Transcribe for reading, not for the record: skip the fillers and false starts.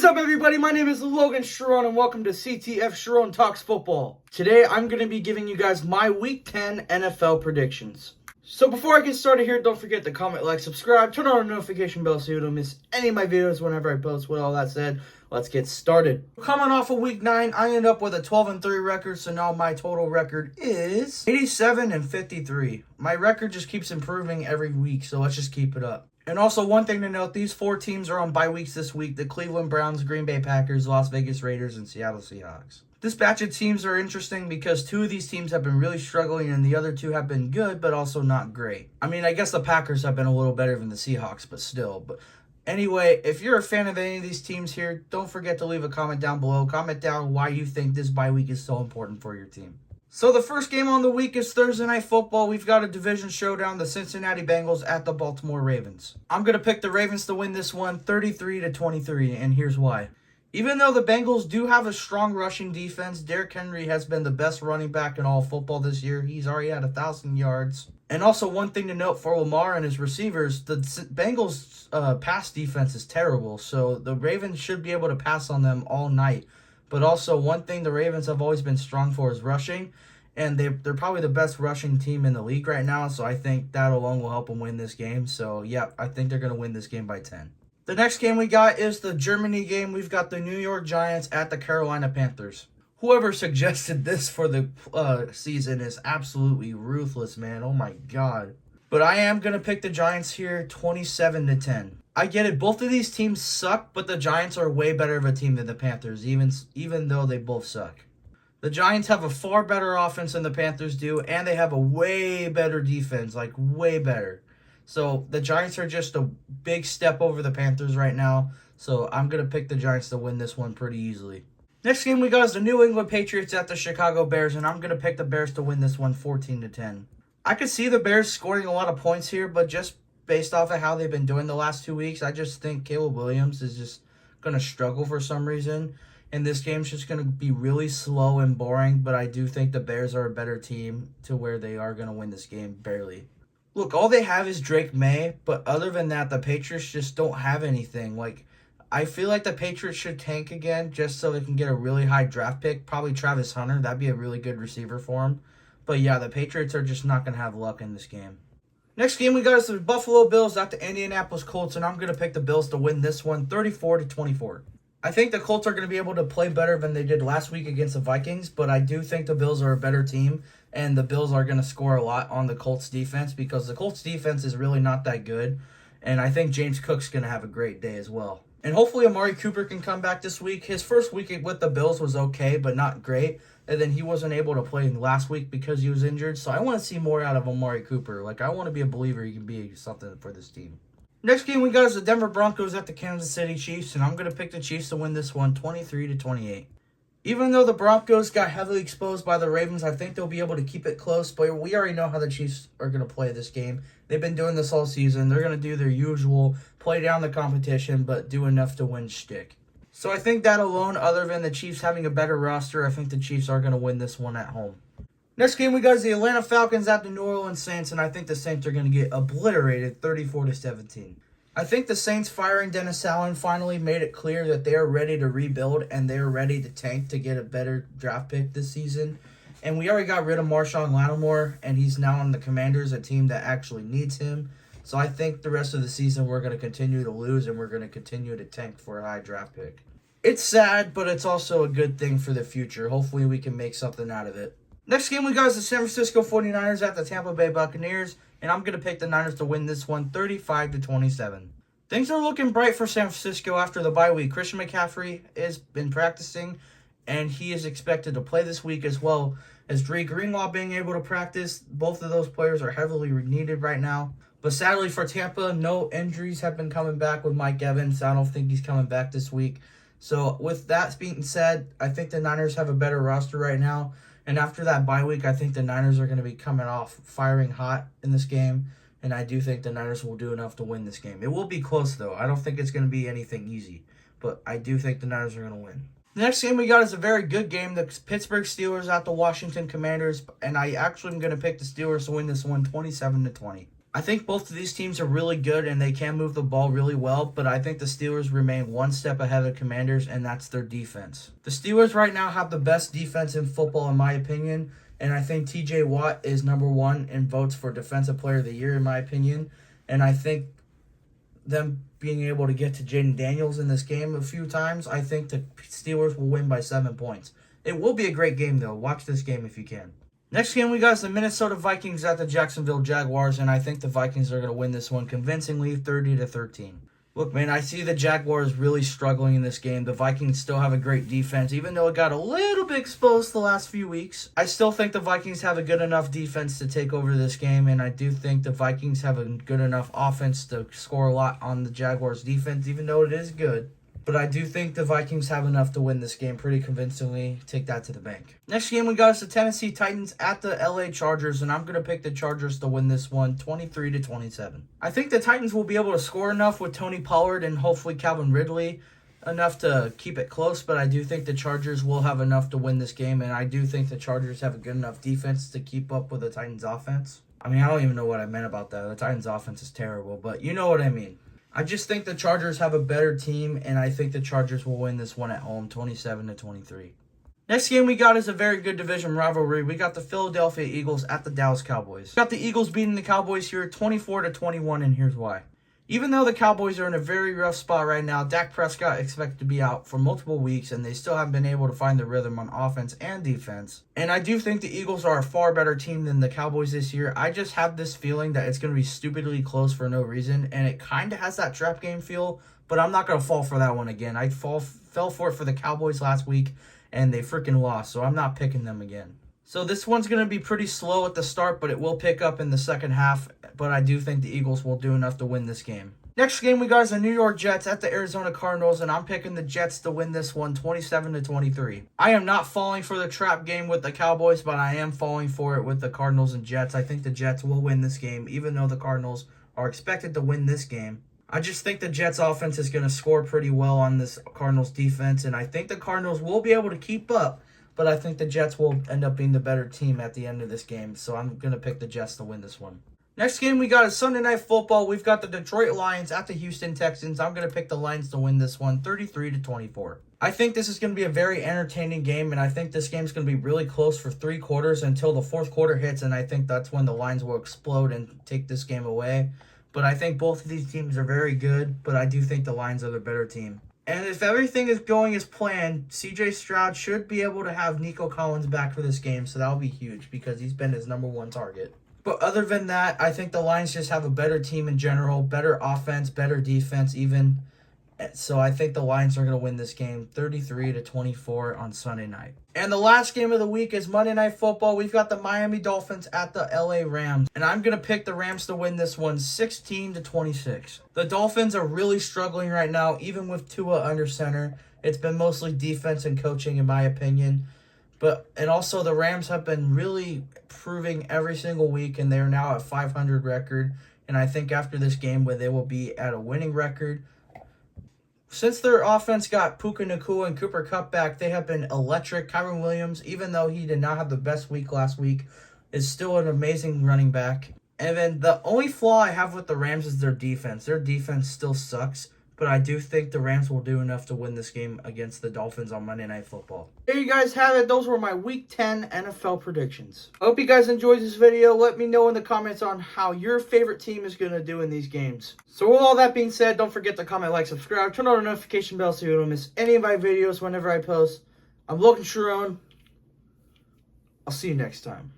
up, everybody? My name is Logan Sharon, and welcome to CTF Sharon Talks Football. Today, I'm going to be giving you guys my Week 10 NFL predictions. So before I get started here, don't forget to comment, like, subscribe, turn on the notification bell so you don't miss any of my videos whenever I post. With all that said, let's get started. Coming off of Week 9, I ended up with a 12-3 record, so now my total record is 87-53. My record just keeps improving every week, so let's just keep it up. And also, one thing to note, these four teams are on bye weeks this week: the Cleveland Browns, Green Bay Packers, Las Vegas Raiders, and Seattle Seahawks. This batch of teams are interesting because two of these teams have been really struggling and the other two have been good, but also not great. I mean, I guess the Packers have been a little better than the Seahawks, but still. But anyway, if you're a fan of any of these teams here, don't forget to leave a comment down below. Comment down why you think this bye week is so important for your team. So the first game on the week is Thursday Night Football. We've got a division showdown, the Cincinnati Bengals at the Baltimore Ravens. I'm going to pick the Ravens to win this one 33-23, and here's why. Even though the Bengals do have a strong rushing defense, Derrick Henry has been the best running back in all of football this year. He's already had 1,000 yards. And also, one thing to note for Lamar and his receivers, the Bengals' pass defense is terrible, so the Ravens should be able to pass on them all night. But also, one thing the Ravens have always been strong for is rushing, and they're probably the best rushing team in the league right now, so I think that alone will help them win this game. So, yeah, I think they're going to win this game by 10. The next game we got is the Germany game. We've got the New York Giants at the Carolina Panthers. Whoever suggested this for the season is absolutely ruthless, man. Oh, my God. But I am going to pick the Giants here 27-10. I get it. Both of these teams suck, but the Giants are way better of a team than the Panthers, even though they both suck. The Giants have a far better offense than the Panthers do, and they have a way better defense, like way better. So the Giants are just a big step over the Panthers right now, so I'm going to pick the Giants to win this one pretty easily. Next game we got is the New England Patriots at the Chicago Bears, and I'm going to pick the Bears to win this one 14-10. I could see the Bears scoring a lot of points here, but just based off of how they've been doing the last 2 weeks, I just think Caleb Williams is just going to struggle for some reason. And this game's just going to be really slow and boring, but I do think the Bears are a better team to where they are going to win this game barely. Look, all they have is Drake May, but other than that, the Patriots just don't have anything. Like, I feel like the Patriots should tank again just so they can get a really high draft pick. Probably Travis Hunter. That'd be a really good receiver for him. But yeah, the Patriots are just not going to have luck in this game. Next game we got is the Buffalo Bills at the Indianapolis Colts, and I'm going to pick the Bills to win this one 34-24. I think the Colts are going to be able to play better than they did last week against the Vikings, but I do think the Bills are a better team, and the Bills are going to score a lot on the Colts defense because the Colts defense is really not that good, and I think James Cook's going to have a great day as well. And hopefully Amari Cooper can come back this week. His first week with the Bills was okay, but not great, and then he wasn't able to play last week because he was injured, so I want to see more out of Amari Cooper. Like, I want to be a believer he can be something for this team. Next game we got is the Denver Broncos at the Kansas City Chiefs, and I'm going to pick the Chiefs to win this one 23-28. Even though the Broncos got heavily exposed by the Ravens, I think they'll be able to keep it close, but we already know how the Chiefs are going to play this game. They've been doing this all season. They're going to do their usual, play down the competition, but do enough to win shtick. So I think that alone, other than the Chiefs having a better roster, I think the Chiefs are going to win this one at home. Next game we got is the Atlanta Falcons at the New Orleans Saints, and I think the Saints are going to get obliterated 34-17. I think the Saints firing Dennis Allen finally made it clear that they are ready to rebuild and they are ready to tank to get a better draft pick this season. And we already got rid of Marshawn Lattimore, and he's now on the Commanders, a team that actually needs him. So I think the rest of the season we're going to continue to lose and we're going to continue to tank for a high draft pick. It's sad, but it's also a good thing for the future. Hopefully we can make something out of it. Next game we got is the San Francisco 49ers at the Tampa Bay Buccaneers, and I'm going to pick the Niners to win this one 35-27. Things are looking bright for San Francisco after the bye week. Christian McCaffrey has been practicing, and he is expected to play this week as well as Dre Greenlaw being able to practice. Both of those players are heavily needed right now. But sadly for Tampa, no injuries have been coming back with Mike Evans. I don't think he's coming back this week. So with that being said, I think the Niners have a better roster right now. And after that bye week, I think the Niners are going to be coming off firing hot in this game. And I do think the Niners will do enough to win this game. It will be close, though. I don't think it's going to be anything easy. But I do think the Niners are going to win. The next game we got is a very good game. The Pittsburgh Steelers at the Washington Commanders. And I actually am going to pick the Steelers to win this one 27-20. I think both of these teams are really good and they can move the ball really well, but I think the Steelers remain one step ahead of the Commanders, and that's their defense. The Steelers right now have the best defense in football, in my opinion, and I think TJ Watt is number one in votes for Defensive Player of the Year, in my opinion, and I think them being able to get to Jaden Daniels in this game a few times, I think the Steelers will win by 7 points. It will be a great game, though. Watch this game if you can. Next game we got is the Minnesota Vikings at the Jacksonville Jaguars, and I think the Vikings are going to win this one convincingly, 30-13. Look, man, I see the Jaguars really struggling in this game. The Vikings still have a great defense, even though it got a little bit exposed the last few weeks. I still think the Vikings have a good enough defense to take over this game, and I do think the Vikings have a good enough offense to score a lot on the Jaguars' defense, even though it is good. But I do think the Vikings have enough to win this game pretty convincingly. Take that to the bank. Next game we got is the Tennessee Titans at the LA Chargers, and I'm going to pick the Chargers to win this one 23-27. I think the Titans will be able to score enough with Tony Pollard and hopefully Calvin Ridley enough to keep it close, but I do think the Chargers will have enough to win this game, and I do think the Chargers have a good enough defense to keep up with the Titans offense. I mean, I don't even know what I meant about that. The Titans offense is terrible, but you know what I mean. I just think the Chargers have a better team, and I think the Chargers will win this one at home, 27-23. Next game we got is a very good division rivalry. We got the Philadelphia Eagles at the Dallas Cowboys. We got the Eagles beating the Cowboys here 24-21, and here's why. Even though the Cowboys are in a very rough spot right now, Dak Prescott expected to be out for multiple weeks, and they still haven't been able to find the rhythm on offense and defense. And I do think the Eagles are a far better team than the Cowboys this year. I just have this feeling that it's going to be stupidly close for no reason, and it kind of has that trap game feel, but I'm not going to fall for that one again. I fell for it for the Cowboys last week, and they freaking lost, so I'm not picking them again. So this one's going to be pretty slow at the start, but it will pick up in the second half. But I do think the Eagles will do enough to win this game. Next game we got is the New York Jets at the Arizona Cardinals, and I'm picking the Jets to win this one 27-23. I am not falling for the trap game with the Cowboys, but I am falling for it with the Cardinals and Jets. I think the Jets will win this game, even though the Cardinals are expected to win this game. I just think the Jets offense is going to score pretty well on this Cardinals defense, and I think the Cardinals will be able to keep up. But I think the Jets will end up being the better team at the end of this game. So I'm going to pick the Jets to win this one. Next game we got is Sunday Night Football. We've got the Detroit Lions at the Houston Texans. I'm going to pick the Lions to win this one 33-24. I think this is going to be a very entertaining game. And I think this game is going to be really close for 3 quarters until the 4th quarter hits. And I think that's when the Lions will explode and take this game away. But I think both of these teams are very good. But I do think the Lions are the better team. And if everything is going as planned, CJ Stroud should be able to have Nico Collins back for this game, so that'll be huge because he's been his number 1 target. But other than that, I think the Lions just have a better team in general, better offense, better defense even. So I think the Lions are going to win this game 33-24 on Sunday night. And the last game of the week is Monday Night Football. We've got the Miami Dolphins at the LA Rams. And I'm going to pick the Rams to win this one 16-26. The Dolphins are really struggling right now, even with Tua under center. It's been mostly defense and coaching, in my opinion. And also the Rams have been really proving every single week, and they're now at 500 record. And I think after this game, where they will be at a winning record. Since their offense got Puka Nacua and Cooper Kupp back, they have been electric. Kyron Williams, even though he did not have the best week last week, is still an amazing running back. And then the only flaw I have with the Rams is their defense. Their defense still sucks, but I do think the Rams will do enough to win this game against the Dolphins on Monday Night Football. There you guys have it. Those were my Week 10 NFL predictions. I hope you guys enjoyed this video. Let me know in the comments on how your favorite team is going to do in these games. So with all that being said, don't forget to comment, like, subscribe, turn on the notification bell so you don't miss any of my videos whenever I post. I'm Logan Sharon. I'll see you next time.